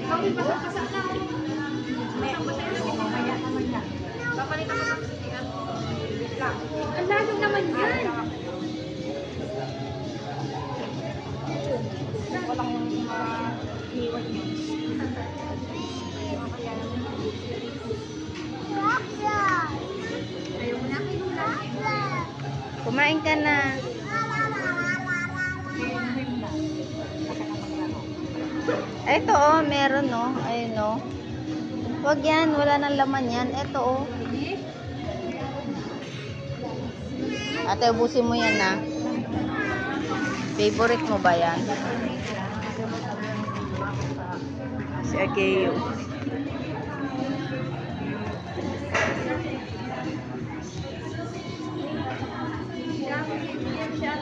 Kami basa-basa na. Basa-basa na. Mamaya naman yan. Papalitan ko ng sinihan. Ang lalo naman yan. Walang iwan yun. Ayaw mo na kayo. Kumain ka na. Ito oh, meron oh. Ayun oh. Huwag yan, wala nang laman yan. Ito oh. Ate, ubusin mo yan na. Favorite mo ba yan? Si Ageo. Siya,